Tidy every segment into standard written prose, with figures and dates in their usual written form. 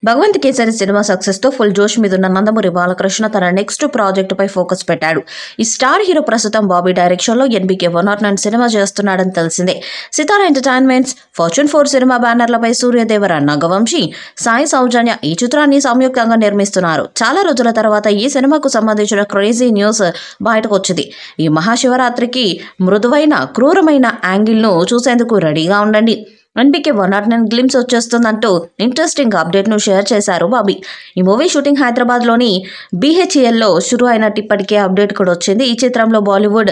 Bhagavanth kesari cinema success తో full జోష్ మీదున్న నందమూరి బాలకృష్ణ తన నెక్స్ట్ ప్రాజెక్ట్ పై ఫోకస్ పెట్టాడు. ఈ స్టార్ హీరో ప్రస్తుతం బాబీ డైరెక్షన్ లో ఎన్బీకే 109 సినిమా చేస్తున్నాడని తెలిసిందే. సితారా ఎంటర్టైన్మెంట్స్, ఫార్చ్యూన్ 4 సినిమా బ్యానర్లపై సూర్యదేవర, నాగవంశి, సాయి సౌజన్య ఈ చిత్రాన్ని సంయుక్తంగా నిర్మిస్తున్నారు. చాలా రోజుల తర్వాత ఈ సినిమాకు సంబంధించిన క్రేజీ న్యూస్ బయటకు వచ్చింది. ఈ మహాశివరాత్రికి మృదువైన క్రూరమైన యాంగిల్ ను చూసేందుకు రెడీగా ఉండండి. ఎన్బీకే 109 గ్లిమ్స్ వచ్చేస్తుందంటూ ఇంట్రెస్టింగ్ అప్డేట్ ను షేర్ చేశారు బాబీ. ఈ మూవీ షూటింగ్ హైదరాబాద్ లోని BHEL లో షురూ అయినట్టు ఇప్పటికే అప్డేట్ కూడా వచ్చింది. ఈ చిత్రంలో Bollywood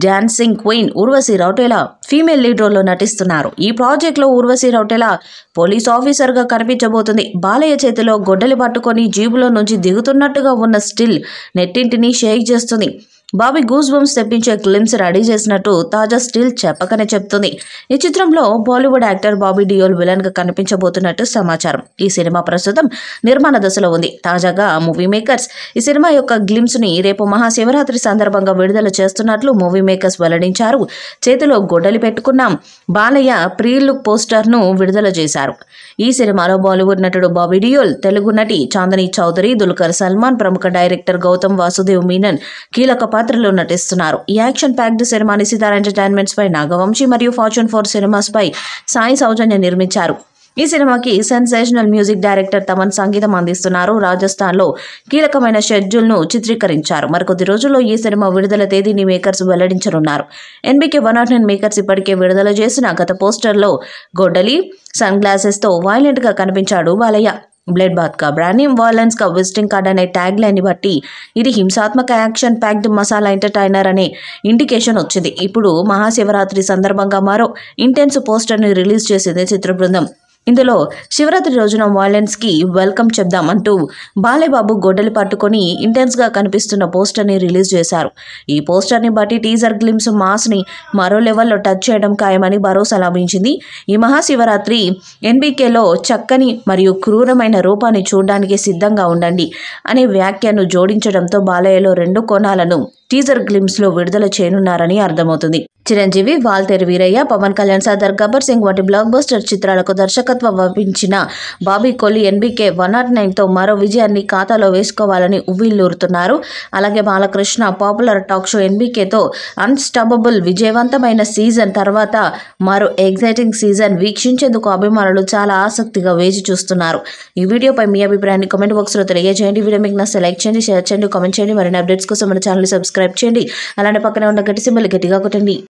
dancing queen Urvashi Rautela female lead role లో నటిస్తున్నారు. ఈ ప్రాజెక్ట్ లో ఊర్వశి రౌటేలా పోలీస్ ఆఫీసర్ గా కనిపించబోతుంది. బాలయ్య చేతిలో గొడ్డలి పట్టుకొని జీబులో నుంచి దిగుతున్నట్టుగా ఉన్న స్టిల్ నెట్టింటిని షేక్ చేస్తుంది. బాబీ గూస్ బంప్స్ తెప్పించే గ్లిమ్స్ రెడీ చేసినట్టు తాజా స్టిల్ చెప్పకనే చెప్తుంది. ఈ చిత్రంలో బాలీవుడ్ యాక్టర్ బాబీ డియోల్ విలన్ గా కనిపించబోతున్నట్టు సమాచారం. ఈ సినిమా ప్రస్తుతం నిర్మాణ దశలో ఉంది. తాజాగా మూవీ మేకర్స్ ఈ సినిమా యొక్క గ్లిమ్స్ ని రేపు మహాశివరాత్రి సందర్భంగా విడుదల చేస్తున్నట్లు మూవీ మేకర్స్ వెల్లడించారు. చేతిలో గొడ్డలి పెట్టుకున్న బాలయ్య ప్రీ లుక్ పోస్టర్ ను విడుదల చేశారు. ఈ సినిమాలో బాలీవుడ్ నటుడు బాబీ డియోల్, తెలుగు నటి చాందనీ చౌదరి, దుల్కర్ సల్మాన్, ప్రముఖ డైరెక్టర్ గౌతమ్ వాసుదేవ్ మీనన్ కీలక పాత్రలో నటిస్తున్నారు. ఈ యాక్షన్ ప్యాక్డ్ సినిమాని సితారా ఎంటర్టైన్మెంట్స్ పై నాగవంశి మరియు ఫార్చ్యూన్ 4 సినిమాస్ పై సాయి సౌజన్య నిర్మించారు. ఈ సినిమాకి సెన్సేషనల్ మ్యూజిక్ డైరెక్టర్ తమన్ సంగీతం అందిస్తున్నారు. రాజస్థాన్ లో కీలకమైన షెడ్యూల్ ను చిత్రీకరించారు. మరికొద్ది రోజుల్లో ఈ సినిమా విడుదల తేదీని మేకర్స్ వెల్లడించనున్నారు. ఎన్బీకే 109 మేకర్స్ ఇప్పటికే విడుదల చేసిన గత పోస్టర్ లో గొడ్డలి, సన్ గ్లాసెస్ తో వైలెంట్ గా కనిపించాడు బాలయ్య. బ్లడ్ బాత్ కా బ్రాండ్ వాలెన్స్ కా విజిటింగ్ కార్డ్ అనే ట్యాగ్ లైన్ ని బట్టి ఇది హింసాత్మక యాక్షన్ ప్యాక్డ్ మసాలా ఎంటర్టైనర్ అనే ఇండికేషన్ వచ్చింది. ఇప్పుడు మహాశివరాత్రి సందర్భంగా మరో ఇంటెన్స్ పోస్టర్ ని రిలీజ్ చేసింది చిత్ర బృందం. ఇందులో శివరాత్రి రోజున వాలెన్స్ కి వెల్కమ్ చెప్దాం అంటూ బాలేబాబు గొడ్డలి పట్టుకొని ఇంటెన్స్ గా కనిపిస్తున్న పోస్టర్ ని రిలీజ్ చేశారు. ఈ పోస్టర్ ని బట్టి టీజర్ గ్లిమ్స్ మాస్ ని మరో లెవెల్లో టచ్ చేయడం ఖాయమని భరోసా లభించింది. ఈ మహాశివరాత్రి ఎన్బీకేలో చక్కని మరియు క్రూరమైన రూపాన్ని చూడడానికి సిద్ధంగా ఉండండి అనే వ్యాఖ్యను జోడించడంతో బాలయ్యలో 2 కోణాలను టీజర్ గ్లిమ్స్ లో విడుదల చేయనున్నారని అర్థమవుతుంది. చిరంజీవి, వాల్తేరు వీరయ్య, పవన్ కళ్యాణ్, సర్దార్ గబ్బర్ సింగ్ వంటి బ్లాక్ బస్టర్ చిత్రాలకు దర్శకత్వం వహించిన బాబీ కోహ్లీ ఎన్బీకే 109 తో మరో విజయాన్ని ఖాతాలో వేసుకోవాలని ఉవ్విళ్లూరుతున్నారు. అలాగే బాలకృష్ణ పాపులర్ టాక్ షో ఎన్బీకేతో అన్స్టాపబుల్ విజయవంతమైన సీజన్ తర్వాత మరో ఎగ్జైటింగ్ సీజన్ వీక్షించేందుకు అభిమానులు చాలా ఆసక్తిగా వేచి చూస్తున్నారు. ఈ వీడియోపై మీ అభిప్రాయాన్ని కామెంట్ బాక్స్ లో తెలియజేయండి. వీడియో మీకు నచ్చితే లైక్ చేయండి, షేర్ చేయండి, కామెంట్ చేయండి. మరిన్ని అప్డేట్స్ కోసం మన ఛానల్ సబ్స్క్రైబ్ చేయండి. అలానే పక్కనే ఉన్న గట్టి సింబల్ గట్టిగా కొట్టండి.